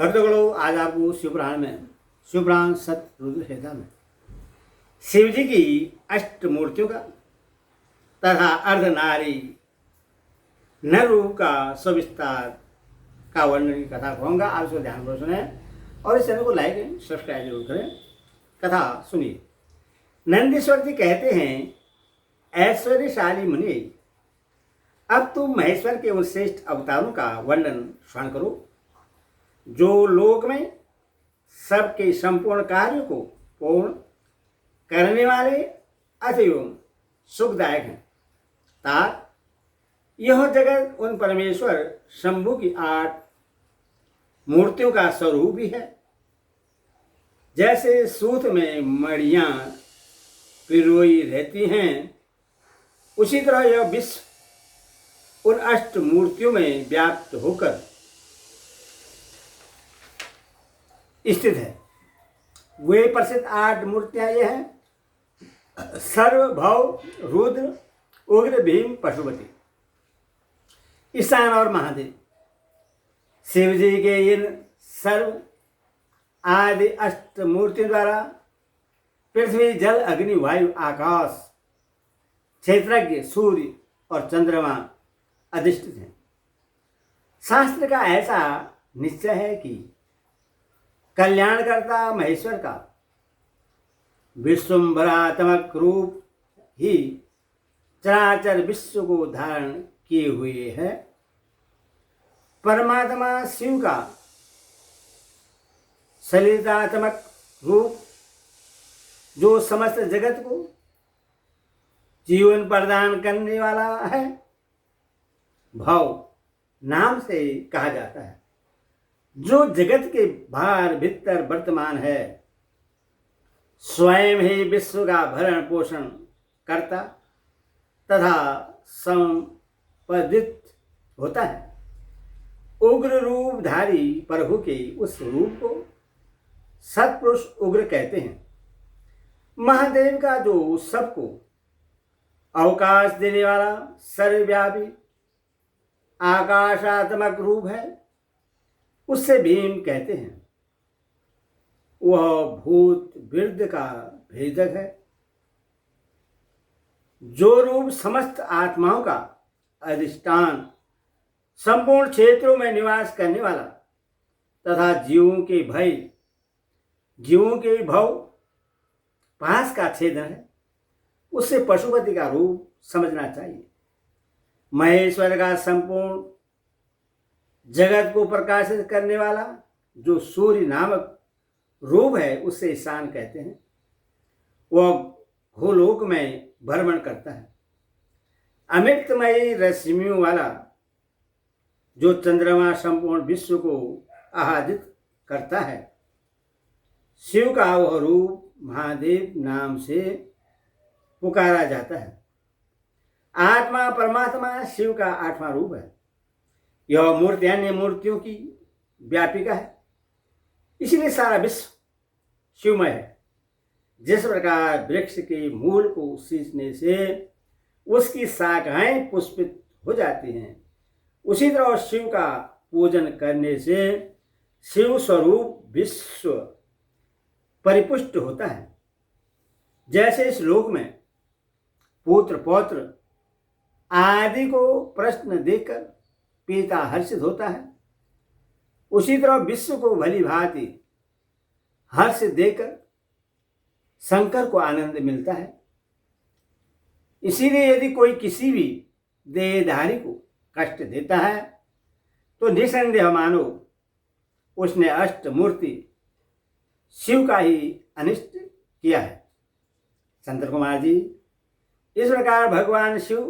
भक्तगणों, आज आपको शिवपुराण में शिवपुराण सतरुद्र में शिव जी की अष्ट मूर्तियों का तथा अर्धनारी नर रूप का सविस्तार का वर्णन की कथा कहूँगा। आप इसको ध्यानपूर्वक सुने और इस चैनल को लाइक एंड सब्सक्राइब जरूर करें। कथा सुनिए। नंदीश्वर जी कहते हैं, ऐश्वर्यशाली मुनि, अब तुम महेश्वर के उन श्रेष्ठ अवतारों का वर्णन श्रवण करो जो लोक में सबके संपूर्ण कार्यों को पूर्ण करने वाले अतएव सुखदायक हैं। तार यह जगत उन परमेश्वर शंभु की 8 मूर्तियों का स्वरूप भी है। जैसे सूत में मड़ियाँ पिरोई रहती हैं, उसी तरह यह विश्व उन अष्ट मूर्तियों में व्याप्त होकर स्थित है। वे प्रसिद्ध 8 मूर्तियां ये हैं: सर्व, भव, रुद्र, उग्र, भीम, पशुपति, ईशान और महादेव। शिव जी के इन सर्व आदि अष्ट मूर्तियों द्वारा पृथ्वी, जल, अग्नि, वायु, आकाश, क्षेत्रज्ञ, सूर्य और चंद्रमा अधिष्ठित हैं। शास्त्र का ऐसा निश्चय है कि कल्याणकर्ता महेश्वर का विश्वम्भरात्मक रूप ही चराचर विश्व को धारण किए हुए है। परमात्मा शिव का सलिलात्मक रूप जो समस्त जगत को जीवन प्रदान करने वाला है, भव नाम से कहा जाता है, जो जगत के बाहर भीतर वर्तमान है, स्वयं ही विश्व का भरण पोषण करता तथा संपदित होता है। उग्र रूपधारी प्रभु के उस रूप को सत्पुरुष उग्र कहते हैं। महादेव का जो सबको अवकाश देने वाला सर्वव्यापी आकाशात्मक रूप है, उससे भीम कहते हैं। वह भूत वृद्ध का भेदक है। जो रूप समस्त आत्माओं का अधिष्ठान, संपूर्ण क्षेत्रों में निवास करने वाला तथा जीवों के भव पास का छेदन है, उससे पशुपति का रूप समझना चाहिए। महेश्वर का संपूर्ण जगत को प्रकाशित करने वाला जो सूर्य नामक रूप है, उससे ईशान कहते हैं। वह भूलोक में भ्रमण करता है। अमृतमयी रश्मियों वाला जो चंद्रमा संपूर्ण विश्व को आह्लादित करता है। शिव का वह रूप महादेव नाम से पुकारा जाता है। आत्मा परमात्मा शिव का 8वां रूप है। यह मूर्ति अन्य मूर्तियों की व्यापिका है, इसलिए सारा विश्व शिवमय है। जिस प्रकार वृक्ष के मूल को सींचने से उसकी शाखाएं पुष्पित हो जाती हैं, उसी तरह शिव का पूजन करने से शिव स्वरूप विश्व परिपुष्ट होता है। जैसे इस लोक में पुत्र पौत्र आदि को प्रश्न देकर पिता हर्षित होता है, उसी तरह विश्व को भली भांति हर्ष देकर शंकर को आनंद मिलता है। इसीलिए यदि कोई किसी भी देहधारी को कष्ट देता है तो निसंदेह मानो उसने अष्ट मूर्ति शिव का ही अनिष्ट किया है। संत कुमार जी, इस प्रकार भगवान शिव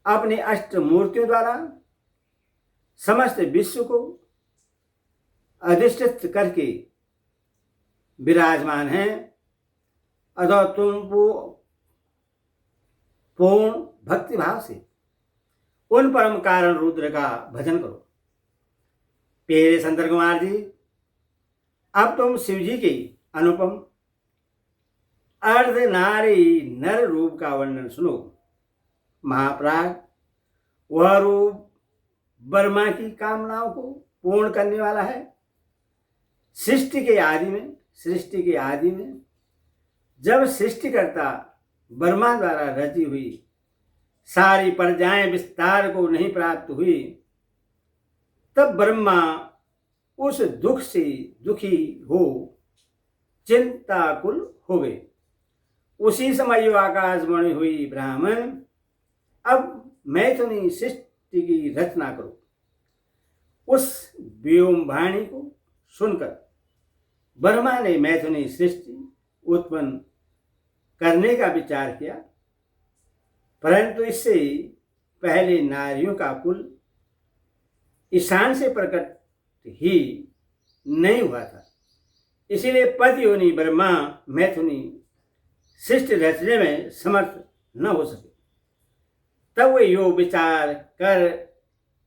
अपने अष्ट मूर्तियों द्वारा समस्त विश्व को अधिष्ठित करके विराजमान हैं। अतः तुम पूर्ण भक्तिभाव से उन परम कारण रुद्र का भजन करो। प्यारे संत कुमार जी, अब तुम शिव जी के अनुपम अर्धनारी नर रूप का वर्णन सुनो। महाप्राग, वह रूप ब्रह्मा की कामनाओं को पूर्ण करने वाला है। सृष्टि के आदि में जब सृष्टिकर्ता ब्रह्मा द्वारा रची हुई सारी प्रजाएं विस्तार को नहीं प्राप्त हुई, तब ब्रह्मा उस दुख से दुखी हो चिंताकुल हो गए। उसी समय यो आकाशवाणी हुई, ब्राह्मण अब मैथुनी सृष्टि की रचना करो। उस व्योमवाणी को सुनकर ब्रह्मा ने मैथुनी सृष्टि उत्पन्न करने का विचार किया, परंतु इससे पहले नारियों का कुल ईशान से प्रकट ही नहीं हुआ था। इसीलिए पति योनि ब्रह्मा मैथुनी सृष्टि रचने में समर्थ न हो सके। तब वे यो विचार कर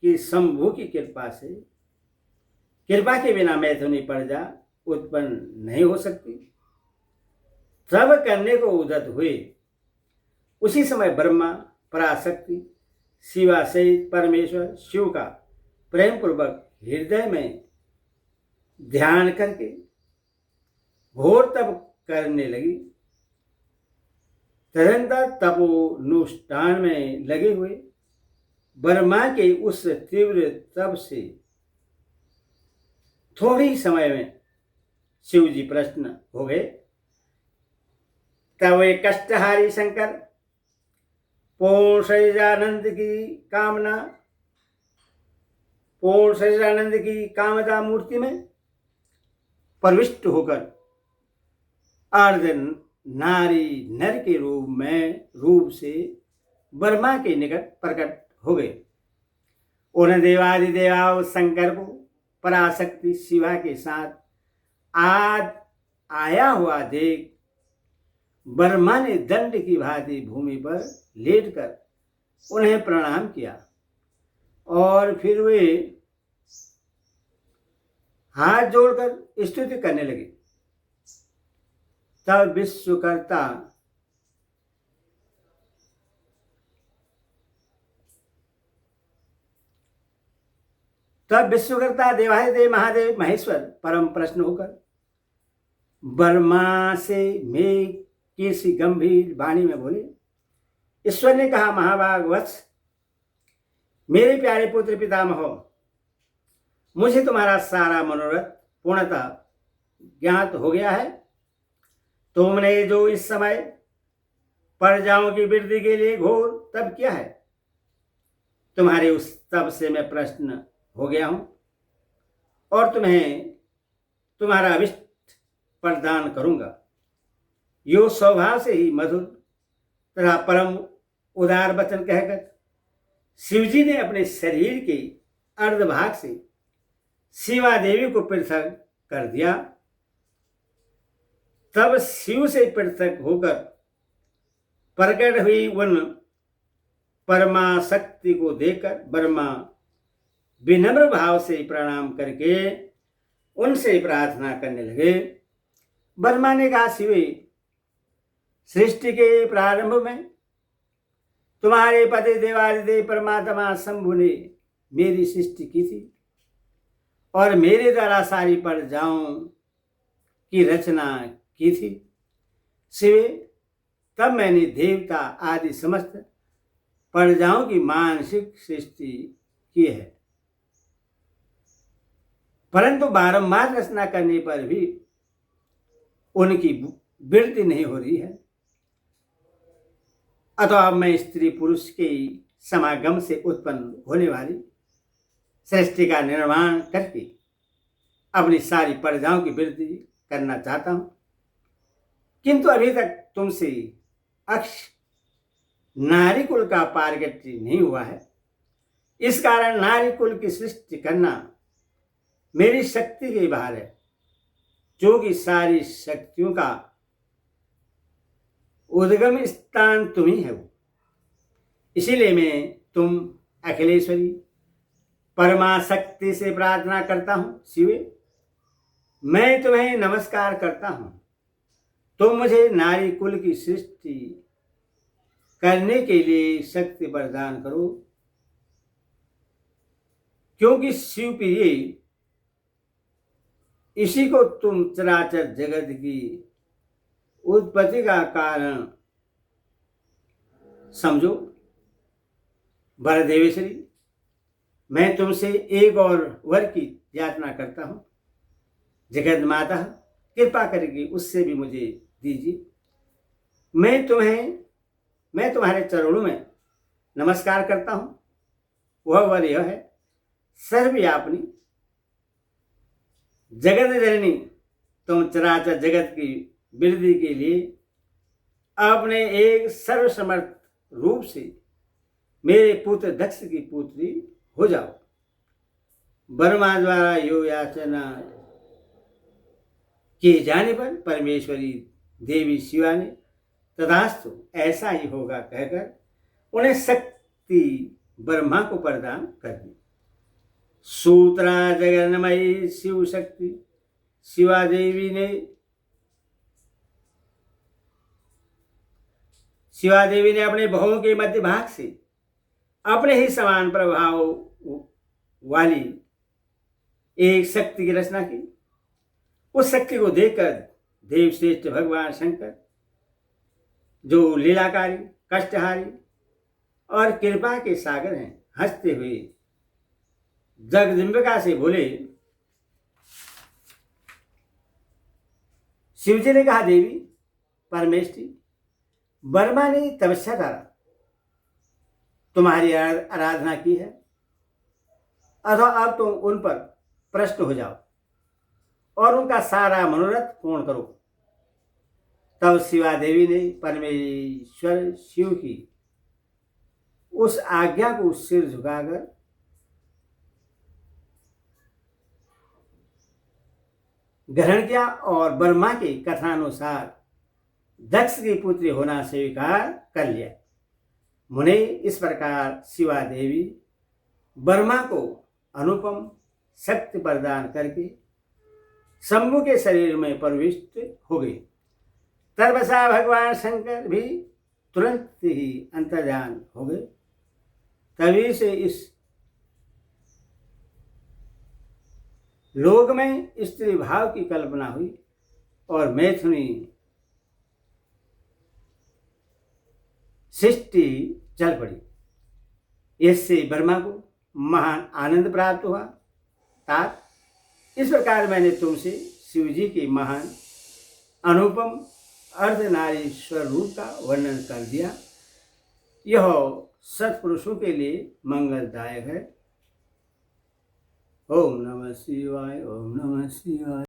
कि शंभु की कृपा के बिना मैथुनी प्रजा उत्पन्न नहीं हो सकती, तब करने को उद्यत हुए। उसी समय ब्रह्मा पराशक्ति शिवा सहित परमेश्वर शिव का प्रेम पूर्वक हृदय में ध्यान करके घोर तप करने लगी। तदंतर तपोनुष्ठान में लगे हुए ब्रह्मा के उस तीव्र तप से थोड़ी समय में शिव जी प्रसन्न हो गए। तब वे कष्टहारी शंकर पूर्ण शरीरानंद की कामदा मूर्ति में प्रविष्ट होकर अर्ध नारी नर के रूप से ब्रह्मा के निकट प्रकट हो गए। उन देवादिदेव शंकर को पराशक्ति शिवा के साथ आया हुआ देख ब्रह्मा ने दंड की भांति भूमि पर लेटकर उन्हें प्रणाम किया और फिर वे हाथ जोड़कर स्तुति करने लगे। तब विश्वकर्ता देवाधिदेव महादेव महेश्वर परम प्रश्न होकर ब्रह्मा से में किसी गंभीर वाणी में बोले। ईश्वर ने कहा, महाभाग वत्स, मेरे प्यारे पुत्र पितामह, मुझे तुम्हारा सारा मनोरथ पूर्णतः ज्ञात हो गया है। तुमने जो इस समय प्रजाओं की वृद्धि के लिए घोर तप किया है, तुम्हारे उस तप से मैं प्रसन्न हो गया हूं और तुम्हें तुम्हारा अभिष्ट प्रदान करूंगा। यो स्वभाव से ही मधुर तथा परम उदार वचन कहकर शिवजी ने अपने शरीर के अर्धभाग से शिवा देवी को पृथक कर दिया। तब शिव से पृथक होकर प्रकट हुई उन परमा शक्ति को देखकर ब्रह्मा विनम्र भाव से प्रणाम करके उनसे प्रार्थना करने लगे। ब्रह्मा ने कहा, शिवे, सृष्टि के प्रारंभ में तुम्हारे पति देवादिदेव परमात्मा शंभु ने मेरी सृष्टि की थी और मेरे द्वारा सारी प्रजाओं की रचना की थी। शिवे, तब मैंने देवता आदि समस्त प्रजाओं की मानसिक सृष्टि की है, परंतु बारंबार रचना करने पर भी उनकी वृद्धि नहीं हो रही है। अतः मैं स्त्री पुरुष के समागम से उत्पन्न होने वाली सृष्टि का निर्माण करके अपनी सारी प्रजाओं की वृद्धि करना चाहता हूं, किंतु अभी तक तुमसे अक्ष नारी कुल का पारगत्य नहीं हुआ है। इस कारण नारी कुल की सृष्टि करना मेरी शक्ति के बाहर है, जो कि सारी शक्तियों का उद्गम स्थान तुम ही हो। इसीलिए मैं तुम अखिलेश्वरी परमाशक्ति से प्रार्थना करता हूं। शिवे, मैं तुम्हें नमस्कार करता हूं, तुम मुझे नारी कुल की सृष्टि करने के लिए शक्ति प्रदान करो, क्योंकि शिव प्रिय इसी को तुम चराचर जगत की उत्पत्ति का कारण समझो। वरदेवेश्वरी, मैं तुमसे एक और वर की याचना करता हूँ। जगत माता, कृपा करके उससे भी मुझे दीजिए। मैं तुम्हारे चरणों में नमस्कार करता हूँ। वह वर यह है, सर्वव्यापिनी जगत जननी, तुम चराचर जगत की वृद्धि के लिए अपने एक सर्वसमर्थ रूप से मेरे पुत्र दक्ष की पुत्री हो जाओ। ब्रह्मा द्वारा यो याचना किए जाने पर परमेश्वरी देवी शिवा ने तथास्तु ऐसा ही होगा कहकर उन्हें शक्ति ब्रह्मा को प्रदान कर दी। सूत्रा जगन्मयी शिव शक्ति शिवा देवी ने अपने भवों के मध्य भाग से अपने ही समान प्रभाव वाली एक शक्ति की रचना की। उस शक्ति को देखकर देवश्रेष्ठ भगवान शंकर, जो लीलाकारी, कष्टहारी और कृपा के सागर हैं, हंसते हुए जगदम्बिका से बोले। शिवजी ने कहा, देवी परमेष्ठी, ब्रह्मा ने तपस्या द्वारा तुम्हारी आराधना की है, अथवा अब तुम उन पर प्रश्न हो जाओ और उनका सारा मनोरथ पूर्ण करो। तब शिवा देवी ने परमेश्वर शिव की उस आज्ञा को सिर झुकाकर ग्रहण किया और ब्रह्मा के कथनानुसार दक्ष की पुत्री होना स्वीकार कर लिया। मुने, इस प्रकार शिवा देवी ब्रह्मा को अनुपम शक्ति प्रदान करके शंभु के शरीर में प्रविष्ट हो गई। तर्वसा भगवान शंकर भी तुरंत ही अंतर्ध्यान हो गए। तभी से इस लोक में स्त्री भाव की कल्पना हुई और मैथुनी सृष्टि चल पड़ी। इससे ब्रह्मा को महान आनंद प्राप्त हुआ। तात, इस प्रकार मैंने तुमसे शिवजी के महान अनुपम अर्धनारीश्वर रूप का वर्णन कर दिया। यह सत्पुरुषों के लिए मंगलदायक है। ओम नमः शिवाय, ओम नमः शिवाय।